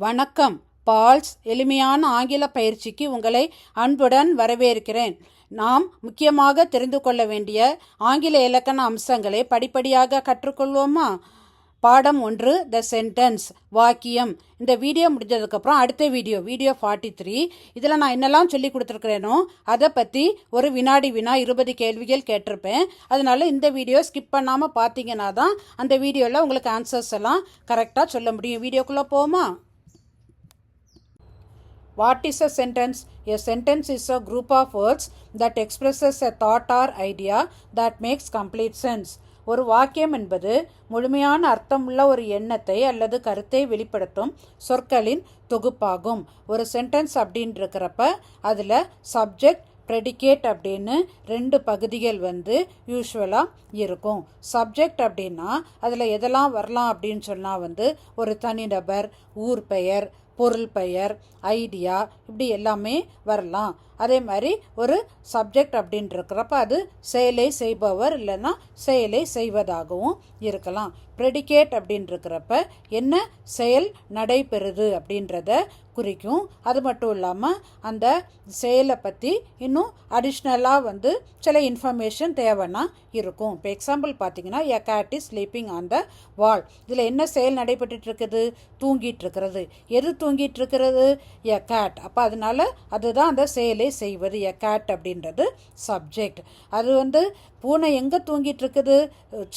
வணக்கம். பால்ஸ் எளிமையான ஆங்கில பயிற்சிக்கு உங்களை அன்புடன் வரவேற்கிறேன். நாம் முக்கியமாக தெரிந்து கொள்ள வேண்டிய ஆங்கில இலக்கண அம்சங்களை படிப்படியாக கற்றுக்கொள்வோமா? பாடம் 1 த சென்டென்ஸ் வாக்கியம். இந்த வீடியோ முடிஞ்சதுக்கப்புறம் அடுத்த வீடியோ 43 இதில் நான் என்னெல்லாம் சொல்லி கொடுத்துருக்கிறேனோ அதை பற்றி ஒரு வினாடி வினா 20 கேள்விகள் கேட்டிருப்பேன். அதனால இந்த வீடியோ ஸ்கிப் பண்ணாமல் பார்த்தீங்கன்னா தான் அந்த வீடியோவில் உங்களுக்கு ஆன்சர்ஸ் எல்லாம் கரெக்டாக சொல்ல முடியும். வீடியோக்குள்ளே போமா? What is a sentence? A sentence is a group of words that expresses a thought or idea that makes complete sense. ஒரு வாக்கியம் என்பது முழுமையான அர்த்தமுள்ள ஒரு எண்ணத்தை அல்லது கருத்தை வெளிப்படுத்தும் சொற்களின் தொகுப்பாகும். ஒரு சென்டென்ஸ் அப்படின்னு இருக்கிறப்ப அதில் சப்ஜெக்ட் ப்ரெடிகேட் அப்படின்னு 2 பகுதிகள் யூஸ்வலாக இருக்கும். சப்ஜெக்ட் அப்படின்னா அதில் எதெல்லாம் வரலாம் அப்படின்னு சொன்னால் ஒரு தனிநபர், ஊர் பெயர், பொருள் பெயர், ஐடியா, இப்படி எல்லாமே வரலாம். அதே மாதிரி ஒரு சப்ஜெக்ட் அப்படின்னு இருக்கிறப்ப அது செயலை செய்பவர் இல்லைன்னா செயலை செய்வதாகவும் இருக்கலாம். ப்ரெடிகேட் அப்படின்னு இருக்கிறப்ப என்ன செயல் நடைபெறுது அப்படின்றத குறிக்கும். அது மட்டும் இல்லாமல் அந்த செயலை பற்றி இன்னும் அடிஷ்னலாக சில இன்ஃபர்மேஷன் தேவைன்னா இருக்கும். இப்போ எக்ஸாம்பிள் பார்த்தீங்கன்னா a cat is sleeping on the wall. இதில் என்ன செயல் நடைபெற்று இருக்குது? தூங்கிட்டு இருக்கிறது. எது தூங்கிட்டு இருக்கிறது? எ கேட். அப்போ அதனால அதுதான் அந்த செயலை செய்வது. எ கேட் அப்படின்றது சப்ஜெக்ட். அது பூனை எங்கே தூங்கிட்டு இருக்குது?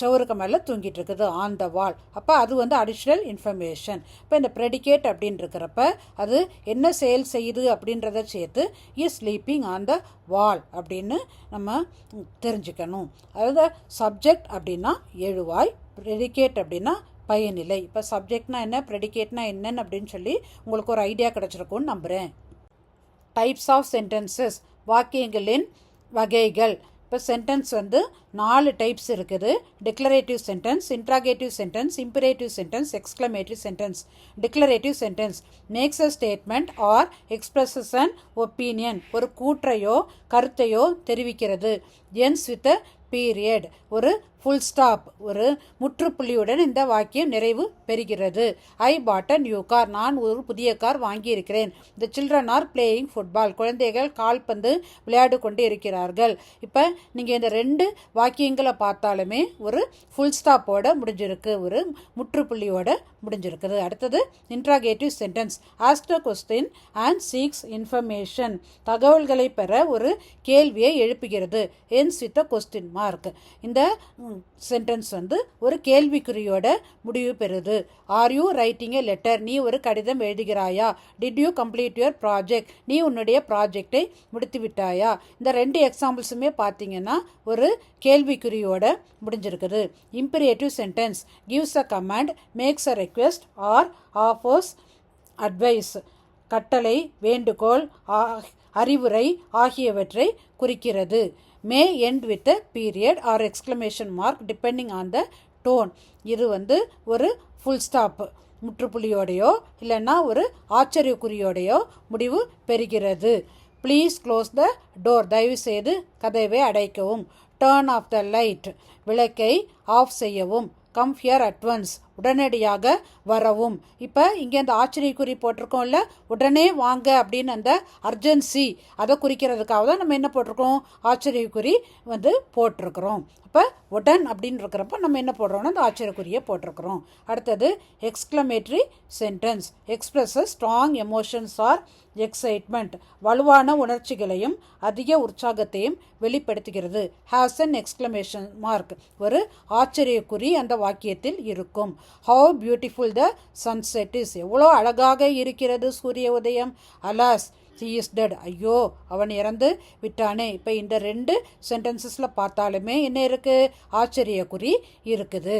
சவுருக்கு மேலே தூங்கிட்டு இருக்குது, ஆன் த வால். அப்போ அது அடிஷ்னல் இன்ஃபர்மேஷன். இப்போ இந்த ப்ரெடிகேட் அப்படின்னு இருக்கிறப்ப அது என்ன செயல் செய்யுது அப்படின்றத சேர்த்து இஸ் ஸ்லீப்பிங் ஆன் த வால் அப்படின்னு நம்ம தெரிஞ்சுக்கணும். அதாவது சப்ஜெக்ட் அப்படின்னா எழுவாய், ப்ரெடிகேட் அப்படின்னா பயனிலை. இப்போ சப்ஜெக்ட்னா என்ன, ப்ரெடிகேட்னா என்னன்னு அப்படின்னு சொல்லி உங்களுக்கு ஒரு ஐடியா கிடச்சிருக்கும்னு நம்புகிறேன். டைப்ஸ் ஆஃப் சென்டென்சஸ், வாக்கியங்களின் வகைகள். இப்போ சென்டென்ஸ் 4 டைப்ஸ் இருக்குது. Declarative sentence, interrogative sentence, imperative sentence, exclamatory sentence. Declarative sentence makes a statement or expresses an opinion, ஒரு கூற்றையோ கருத்தையோ தெரிவிக்கிறது. என்ஸ் வித் பீரியட், ஒரு ஃபுல் ஸ்டாப், ஒரு முற்றுப்புள்ளியுடன் இந்த வாக்கியம் நிறைவு பெறுகிறது. ஐ பாட் அ நியூ கார், நான் ஒரு புதிய கார் வாங்கியிருக்கிறேன். The children are playing football, குழந்தைகள் கால்பந்து விளையாடு கொண்டு இருக்கிறார்கள். இப்போ நீங்கள் இந்த 2 வாக்கியங்களை பார்த்தாலுமே ஒரு ஃபுல் ஸ்டாப்போட முடிஞ்சிருக்கு, ஒரு முற்றுப்புள்ளியோட முடிஞ்சிருக்குது. அடுத்தது interrogative sentence. Ask a question and seeks information, தகவல்களை பெற ஒரு கேள்வியை எழுப்புகிறது. Ends with a question mark. இந்த சென்டென்ஸ் ஒரு கேள்விக்குறியோட முடிவு பெறுது. Are you writing a letter, நீ ஒரு கடிதம் எழுதுகிறாயா? Did you complete your project, நீ உன்னுடைய ப்ராஜெக்டை முடித்து விட்டாயா? இந்த 2 எக்ஸாம்பிள்ஸுமே பார்த்தீங்கன்னா ஒரு கேள்விக்குறியோட முடிஞ்சிருக்குது. Imperative sentence gives a command, makes a request or offers advice, கட்டளை, வேண்டுகோள், அறிவுரை ஆகியவற்றை குறிக்கிறது. May end with period or exclamation mark depending on the tone. இது ஒரு ஃபுல் ஸ்டாப் முற்றுப்புள்ளியோடையோ இல்லைன்னா ஒரு ஆச்சரியக்குறியோடையோ முடிவு பெறுகிறது. ப்ளீஸ் க்ளோஸ் த டோர், தயவு செய்து கதவை அடைக்கவும். டர்ன் ஆஃப் த லைட், விளக்கை ஆஃப் செய்யவும். கம் ஹியர் அட் ஒன்ஸ், உடனடியாக வரவும். இப்போ இங்கே அந்த ஆச்சரியக்குறி போட்டிருக்கோம்ல, உடனே வாங்க அப்படின்னு அந்த அர்ஜென்சி அதை குறிக்கிறதுக்காக தான் நம்ம என்ன போட்டிருக்கோம், ஆச்சரியக்குறி போட்டிருக்கிறோம். இப்போ உடன் அப்படின்னு இருக்கிறப்ப நம்ம என்ன போடுறோம்னா அந்த ஆச்சரியக்குறியை போட்டிருக்கிறோம். அடுத்தது exclamatory sentence expresses strong emotions or excitement, வலுவான உணர்ச்சிகளையும் அதிக உற்சாகத்தையும் வெளிப்படுத்துகிறது. ஹேஸ் அன் எக்ஸ்க்ளமேஷன் மார்க், ஒரு ஆச்சரியக்குறி அந்த வாக்கியத்தில் இருக்கும். How beautiful the sunset is, எவ்வளோ அழகாக இருக்கிறது சூரிய உதயம். அலாஸ் he is dead, ஐயோ அவன் இறந்து விட்டானே. இப்போ இந்த 2 சென்டென்சஸில் பார்த்தாலுமே என்ன இருக்குது, ஆச்சரியக்குறி இருக்குது.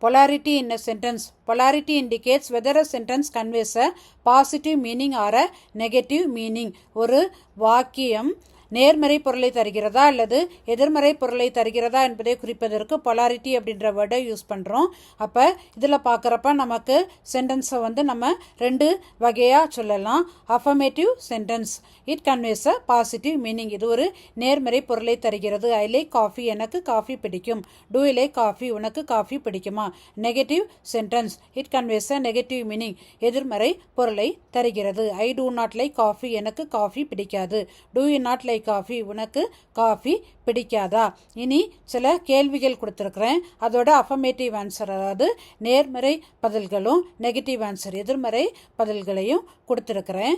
Polarity in a sentence. Polarity indicates whether a sentence conveys a positive meaning or a negative meaning. ஒரு வாக்கியம் நேர்மறை பொருளை தருகிறதா அல்லது எதிர்மறை பொருளை தருகிறதா என்பதை குறிப்பதற்கு பொலாரிட்டி அப்படின்ற வேர்டை யூஸ் பண்ணுறோம். அப்போ இதில் பார்க்குறப்ப நமக்கு சென்டென்ஸை வந்து நம்ம ரெண்டு வகையாக சொல்லலாம். Affirmative sentence, it conveys a positive meaning. இது ஒரு நேர்மறை பொருளை தருகிறது. ஐ லைக் காஃபி, எனக்கு காஃபி பிடிக்கும். டூ யூ லைக் காஃபி, உனக்கு காஃபி பிடிக்குமா? Negative sentence, it conveys a negative meaning. எதிர்மறை பொருளை தருகிறது. I do not like coffee, எனக்கு காஃபி பிடிக்காது. Do you not like coffee, உனக்கு காஃபி பிடிக்காதா? இனி சில கேள்விகள் கொடுத்துருக்குறேன். அதோட அஃபர்மேட்டிவ் ஆன்சர், அதாவது நேர்மறை பதில்களும் நெகட்டிவ் ஆன்சர் எதிர்மறை பதில்களையும் கொடுத்துருக்குறேன்.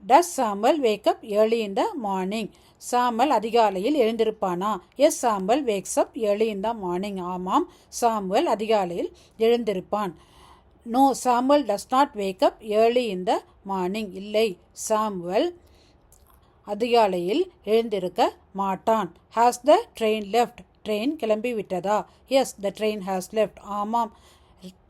Does Sampal wake up early in the morning? Sampal அதிகாலையில் எழுந்திருப்பானா? Yes, Sampal wakes up early in the morning. ஆமாம், சாம்பல் அதிகாலையில் எழுந்திருப்பான். No, Sampal does not wake up early in the morning. இல்லை, சாம்பல் அதிகாலையில் எழுந்திருக்க மாட்டான். Has the train left? Train கிளம்பி விட்டதா? Yes, the train has left. ஆமாம்,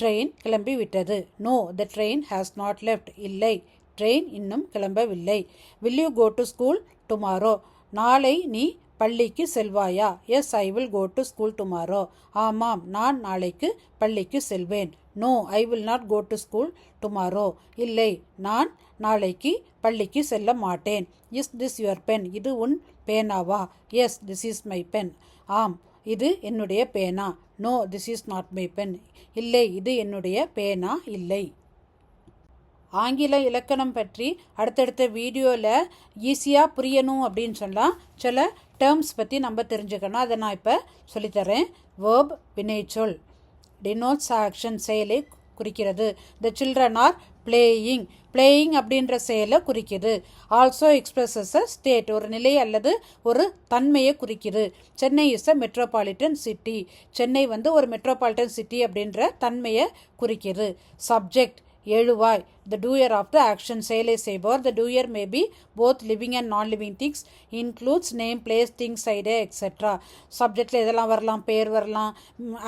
ட்ரெயின் கிளம்பி விட்டது. No, the train has not left. இல்லை, ட்ரெயின் இன்னும் கிளம்பவில்லை. Will you go to school tomorrow? நாளை நீ பள்ளிக்கு செல்வாயா? Yes, I will go to school tomorrow. ஆமாம், நான் நாளைக்கு பள்ளிக்கு செல்வேன். No, I will not go to school tomorrow. இல்லை, நான் நாளைக்கு பள்ளிக்கு செல்ல மாட்டேன். Is this your pen? இது உன் பேனாவா? Yes, this is my pen. ஆம், இது என்னுடைய பேனா. No, this is not my pen. இல்லை, இது என்னுடைய பேனா இல்லை. ஆங்கில இலக்கணம் பற்றி அடுத்தடுத்த வீடியோவில் ஈஸியாக புரியணும் அப்படின்னு சொன்னால் சில டேர்ம்ஸ் பற்றி நம்ம தெரிஞ்சுக்கணும். அதை நான் இப்போ சொல்லித்தரேன். வேர்ப் வினைச்சொல், டினோட்ஸ் ஆக்ஷன், செயலை குறிக்கிறது. த சில்ட்ரன் ஆர் பிளேயிங், பிளேயிங் அப்படின்ற செயலை குறிக்குது. ஆல்சோ எக்ஸ்பிரஸஸ் அ ஸ்டேட், ஒரு நிலை அல்லது ஒரு தன்மையை குறிக்குது. Chennai is a metropolitan city, Chennai வந்து ஒரு மெட்ரோபாலிட்டன் சிட்டி அப்படின்ற தன்மையை குறிக்குது. சப்ஜெக்ட், எழுவாய், the doer of the action, செயலை செய்பவர். The doer may be both living and non-living things, includes name, place, things, idea, etc. சப்ஜெக்டில் இதெல்லாம் வரலாம், பேர் வரலாம்,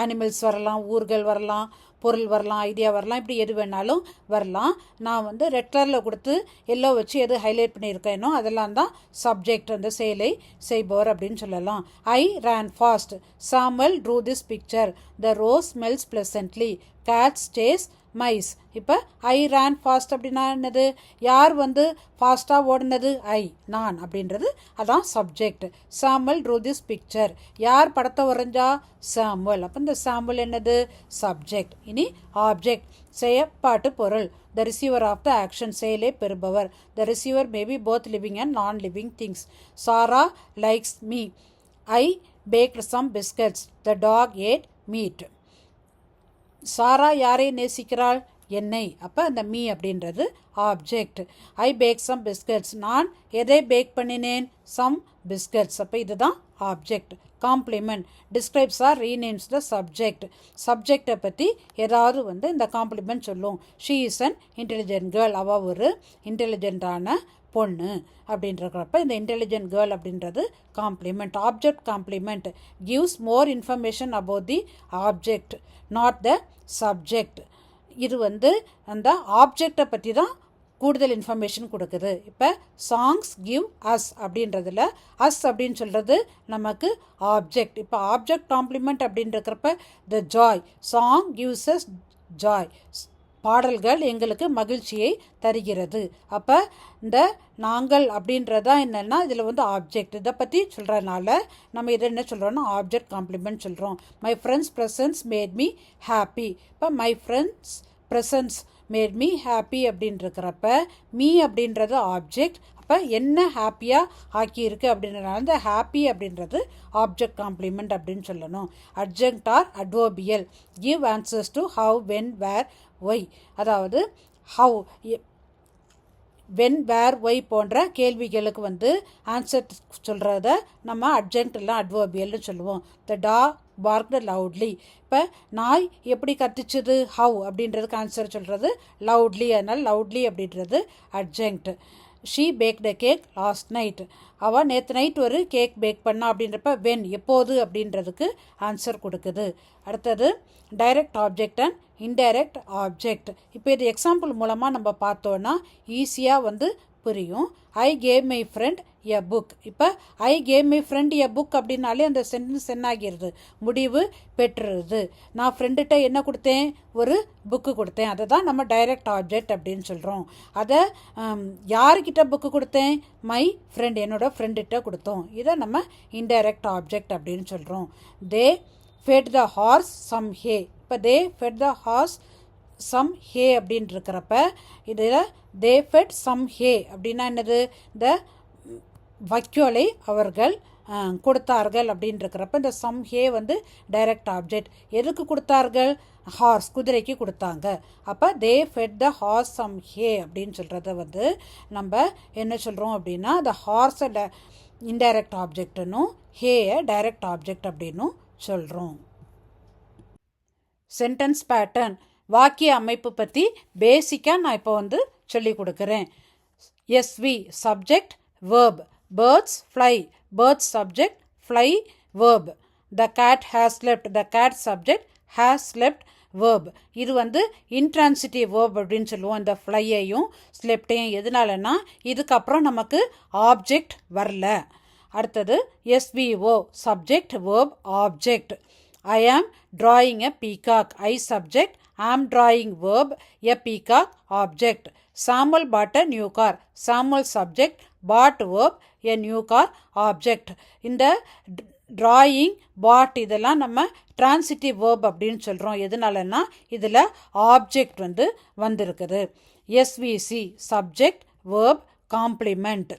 அனிமல்ஸ் வரலாம், ஊர்கள் வரலாம், பொருள் வரலாம், ஐடியா வரலாம், இப்படி எது வேணாலும் வரலாம். நான் வந்து ரெட் கலரில் கொடுத்து எல்லோ வச்சு எது ஹைலைட் பண்ணியிருக்கேனோ அதெல்லாம் தான் சப்ஜெக்ட், அந்த செயலை செய்பவர் அப்படின்னு சொல்லலாம். ஐ ran fast, சாமல் drew this picture, the rose smells pleasantly, cat stays mice. இப்போ ஐ ரேன் ஃபாஸ்ட் அப்படின்னா என்னது? யார் வந்து ஃபாஸ்ட்டாக ஓடினது? ஐ, நான் அப்படின்றது அதான் சப்ஜெக்ட். சாம்பல் ட்ரூ திஸ் பிக்சர், யார் படத்தை வரைஞ்சா? சாம்பல். அப்போ இந்த சாம்பல் என்னது? சப்ஜெக்ட். இனி ஆப்ஜெக்ட், செயற்பாட்டு பொருள். The receiver of the action, செயலை பெறுபவர். The receiver maybe both living and non living things. Sarah likes me, I baked some biscuits, the dog ate meat. Sarah யாரை நேசிக்கிறாள்? என்னை. அப்போ அந்த மீ அப்படின்றது object. I bake some biscuits, நான் எதை பேக் பண்ணினேன்? Some biscuits. அப்போ இதுதான் object. Complement, describes or renames the subject, சப்ஜெக்டை பற்றி ஏதாவது வந்து இந்த காம்ப்ளிமெண்ட் சொல்லும். She is an intelligent girl, அவள் ஒரு இன்டெலிஜென்ட்டான பொண்ணு அப்படின்றப்ப இந்த இன்டெலிஜென்ட் கேர்ள் அப்படின்றது complement. Object complement gives more information about the object, not the subject. இது வந்து அந்த ஆப்ஜெக்டை பற்றி தான் கூடுதல் இன்ஃபர்மேஷன் கொடுக்குது. இப்போ சாங்ஸ் கிவ் அஸ் அப்படின்றதுல அஸ் அப்படின்னு சொல்கிறது நமக்கு ஆப்ஜெக்ட். இப்போ ஆப்ஜெக்ட் காம்ப்ளிமெண்ட் அப்படின்றக்கிறப்ப the joy, song gives us joy, பாடல்கள் எங்களுக்கு மகிழ்ச்சியை தருகிறது. அப்போ இந்த நாங்கள் அப்படின்றதா என்னென்னா இதில் வந்து ஆப்ஜெக்ட், இதை பற்றி சொல்கிறனால நம்ம இதை என்ன சொல்கிறோன்னா ஆப்ஜெக்ட் காம்ப்ளிமெண்ட் சொல்கிறோம். My friend's presence made me happy. இப்போ my friend's presence made me happy அப்படின்றக்கிறப்ப மீ அப்படின்றது ஆப்ஜெக்ட். அப்போ என்ன ஹாப்பியாக ஆக்கியிருக்கு அப்படின்றனால இந்த ஹாப்பி அப்படின்றது ஆப்ஜெக்ட் காம்ப்ளிமெண்ட் அப்படின்னு சொல்லணும். Adjunct or adverbial give answers to how, when, where, why. அதாவது ஹவ், வென், வேர், ஒய் போன்ற கேள்விகளுக்கு வந்து ஆன்சர் சொல்கிறத நம்ம அட்ஜெக்ட் இல்லை அட்வர்பியல்னு சொல்லுவோம். The dog barked loudly. இப்போ நாய் எப்படி கத்துச்சுது? ஹவ் அப்படின்றதுக்கு ஆன்சர் சொல்கிறது லவுட்லி, அதனால் லவுட்லி அப்படின்றது adjunct. She baked a cake last night, அவள் நேற்று நைட் ஒரு கேக் பேக் பண்ணா அப்படின்றப்ப வென், எப்போது அப்படின்றதுக்கு ஆன்சர் கொடுக்குது. அடுத்தது direct object and indirect object. இப்போ இது எக்ஸாம்பிள் மூலமாக நம்ம பார்த்தோன்னா ஈஸியாக வந்து புரியும். I gave my friend a book. இப்போ I gave my friend a book அப்படின்னாலே அந்த சென்டென்ஸ் என்ன ஆகிறது, முடிவு பெற்றுறது. நான் ஃப்ரெண்டுகிட்ட என்ன கொடுத்தேன், ஒரு புக்கு கொடுத்தேன். அதை தான் நம்ம டைரக்ட் ஆப்ஜெக்ட் அப்படின்னு சொல்கிறோம். அதை யாருக்கிட்ட புக்கு கொடுத்தேன், மை ஃப்ரெண்ட், என்னோட ஃப்ரெண்டுகிட்ட கொடுத்தோம். இதை நம்ம இன்டைரக்ட் ஆப்ஜெக்ட் அப்படின்னு சொல்கிறோம். தே ஃபெட் த ஹார்ஸ் சம் ஹே. இப்போ தே ஃபெட் த ஹார்ஸ் சம் ஹே அப்படின்னு இருக்கிறப்ப இதில் தே ஃபெட் சம் ஹே அப்படின்னா என்னது, இந்த வைக்கோலை அவர்கள் கொடுத்தார்கள் அப்படின்னு இருக்கிறப்ப இந்த சம் ஹே வந்து டைரக்ட் ஆப்ஜெக்ட். எதுக்கு கொடுத்தார்கள், ஹார்ஸ், குதிரைக்கு கொடுத்தாங்க. அப்போ தே ஃபெட் த ஹார்ஸ் சம் ஹே அப்படின்னு சொல்கிறத வந்து நம்ம என்ன சொல்கிறோம் அப்படின்னா, த ஹார்ஸை இன்டைரக்ட் ஆப்ஜெக்ட்னும் ஹேயை டைரக்ட் ஆப்ஜெக்ட் அப்படின்னும் சொல்கிறோம். சென்டென்ஸ் பேட்டர்ன், வாக்கிய அமைப்பு பற்றி பேசிக்காக நான் இப்போ வந்து சொல்லி கொடுக்குறேன். SV subject verb, birds fly, birds subject, fly verb. The cat has slept, the cat subject, has slept verb. இது வந்து intransitive verb அப்படின்னு சொல்லுவோம். இந்த flyயையும் ஸ்லெப்டையும் எதனாலனா இதுக்கப்புறம் நமக்கு ஆப்ஜெக்ட் வரல. அடுத்தது SVO subject verb object. I am drawing a peacock, I subject, am drawing verb, a peacock object. Samuel bought a new car, Samuel subject, bought verb, a new car object. இந்த drawing, bought இதெல்லாம் நம்ம transitive verb அப்படின்னு சொல்கிறோம். எதனாலன்னா இதில் object வந்து வந்திருக்குது. SVC subject verb complement.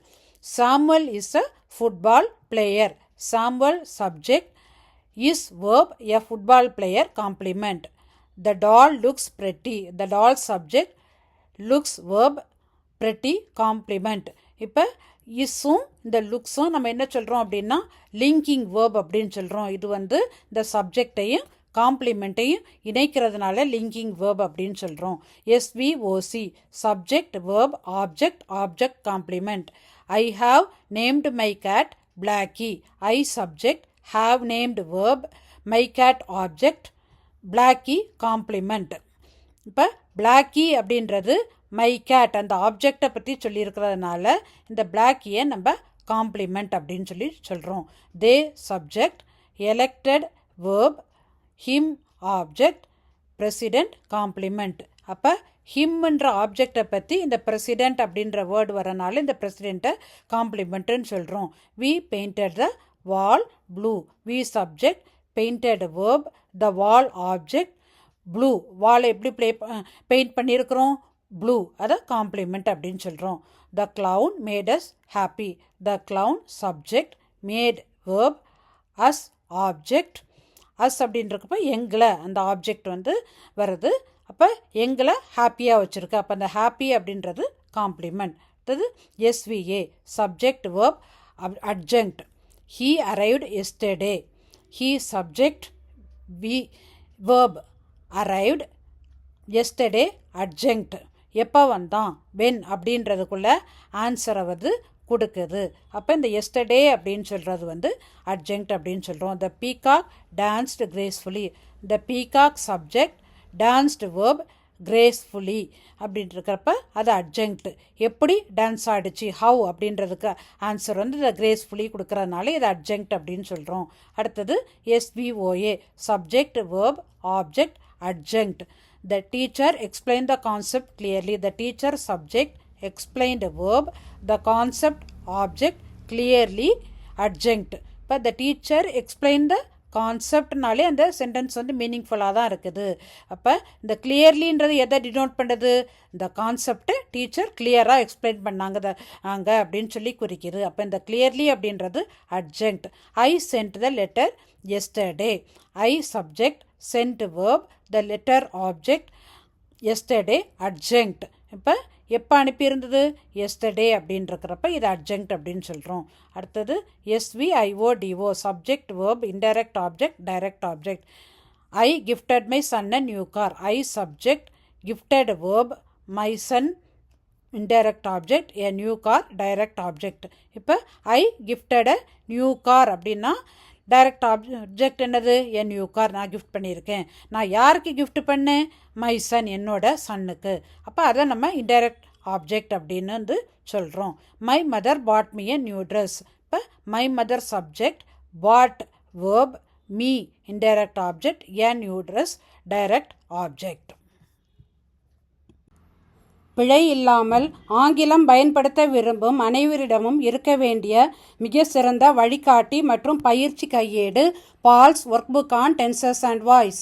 Samuel is a football player, Samuel subject, is verb, a football player complement. The doll looks pretty, the doll subject, looks verb, pretty complement. இப்போ இஸ்ஸும் இந்த லுக்ஸும் நம்ம என்ன சொல்கிறோம் அப்படின்னா லிங்கிங் வேர்ப் அப்படின்னு சொல்கிறோம். இது வந்து இந்த சப்ஜெக்டையும் காம்ப்ளிமெண்ட்டையும் இணைக்கிறதுனால லிங்கிங் வேர்ப் அப்படின்னு சொல்கிறோம். SVOC subject verb object, object complement. I have named my cat Blackie, I subject, have named verb, my cat object, Blackie complement. இப்போ Blackie அப்படின்றது my cat அந்த ஆப்ஜெக்டை பற்றி சொல்லியிருக்கிறதுனால இந்த Blackieயை நம்ம காம்ப்ளிமெண்ட் அப்படின்னு சொல்கிறோம். they subject, elected verb, him object, president complement. அப்போ ஹிம்ன்ற ஆப்ஜெக்டை பற்றி இந்த பிரசிடென்ட் அப்படின்ற வேர்டு வரனால இந்த பிரசிடென்ட்டை காம்ப்ளிமெண்ட்டுன்னு சொல்கிறோம். we painted the wall blue, we subject, painted verb, the wall object, blue. வால் எப்படி பெயிண்ட் பண்ணியிருக்கிறோம், ப்ளூ, அதை காம்ப்ளிமெண்ட் அப்படின்னு சொல்கிறோம். the clown made us happy, the clown subject, made verb, us object, us அப்படின்றப்ப எங்களை அந்த ஆப்ஜெக்ட் வந்து வருது. அப்போ எங்களை ஹாப்பியாக வச்சுருக்கு. அப்போ அந்த ஹாப்பி அப்படின்றது காம்ப்ளிமெண்ட். அடுத்தது SVA subject verb adjunct. He arrived yesterday, he subject, verb arrived, yesterday adjunct. எப்போ வந்தான், when அப்படின்றதுக்குள்ள ஆன்சரை வந்து கொடுக்குது. அப்போ இந்த yesterday அப்படின்னு சொல்கிறது வந்து adjunct அப்படின்னு சொல்கிறோம். the peacock danced gracefully, the peacock subject, danced verb, gracefully அப்படின்ட்டு இருக்கிறப்ப அது அட்ஜங்க்ட். எப்படி டான்ஸ் ஆடிச்சு, ஹவு அப்படின்றதுக்கு ஆன்சர் வந்து இதை கிரேஸ்ஃபுல்லி கொடுக்குறதுனால இது அட்ஜங்க்ட் அப்படின்னு சொல்கிறோம். அடுத்தது SVOA subject verb object adjunct. The teacher explain the concept clearly, the teacher subject, explained verb, the concept object, clearly adjunct. இப்போ த டீச்சர் எக்ஸ்பிளைன் த கான்செப்ட்னாலே அந்த சென்டென்ஸ் வந்து மீனிங்ஃபுல்லாக தான் இருக்குது. அப்போ இந்த கிளியர்லின்றது எதை டினோட் பண்ணுறது, இந்த கான்செப்டை டீச்சர் கிளியராக எக்ஸ்பிளைன் பண்ணாங்க அங்கே அப்படின்னு சொல்லி குறிக்குது. அப்போ இந்த கிளியர்லி அப்படின்றது adjunct. I sent the letter yesterday, I subject, sent verb, the letter object, yesterday adjunct. இப்போ எப்போ அனுப்பியிருந்தது, எஸ்டர்டே அப்படின்றக்கிறப்ப இது அட்ஜங்க்ட் அப்படின்னு சொல்கிறோம். அடுத்தது SVIODO subject verb indirect object direct object. I gifted my son a new car, I subject, gifted verb, my son indirect object, a new car direct object. இப்போ ஐ gifted a new car அப்படின்னா direct object என்னது, என் new car நான் gift பண்ணியிருக்கேன். நான் யாருக்கு gift பண்ணேன், my son என்னோட சன்னுக்கு. அப்போ அதை நம்ம இன்டைரக்ட் ஆப்ஜெக்ட் அப்படின்னு வந்து சொல்கிறோம். My mother bought me a new dress. இப்போ my mother subject, bought verb, me indirect object, a new dress direct object. பிழை இல்லாமல் ஆங்கிலம் பயன்படுத்த விரும்பும் அனைவரிடமும் இருக்க வேண்டிய மிக சிறந்த வழிகாட்டி மற்றும் பயிற்சி கையேடு Paul's work book on tenses and voice.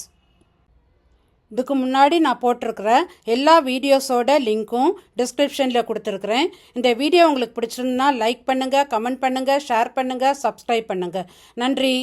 இதுக்கு முன்னாடி நான் போட்டிருக்கிற எல்லா வீடியோஸோட லிங்க்கும் டிஸ்கிரிப்ஷனில் கொடுத்துருக்குறேன். இந்த வீடியோ உங்களுக்கு பிடிச்சிருந்தா லைக் பண்ணுங்கள், கமெண்ட் பண்ணுங்கள், ஷேர் பண்ணுங்கள், சப்ஸ்கிரைப் பண்ணுங்கள். நன்றி.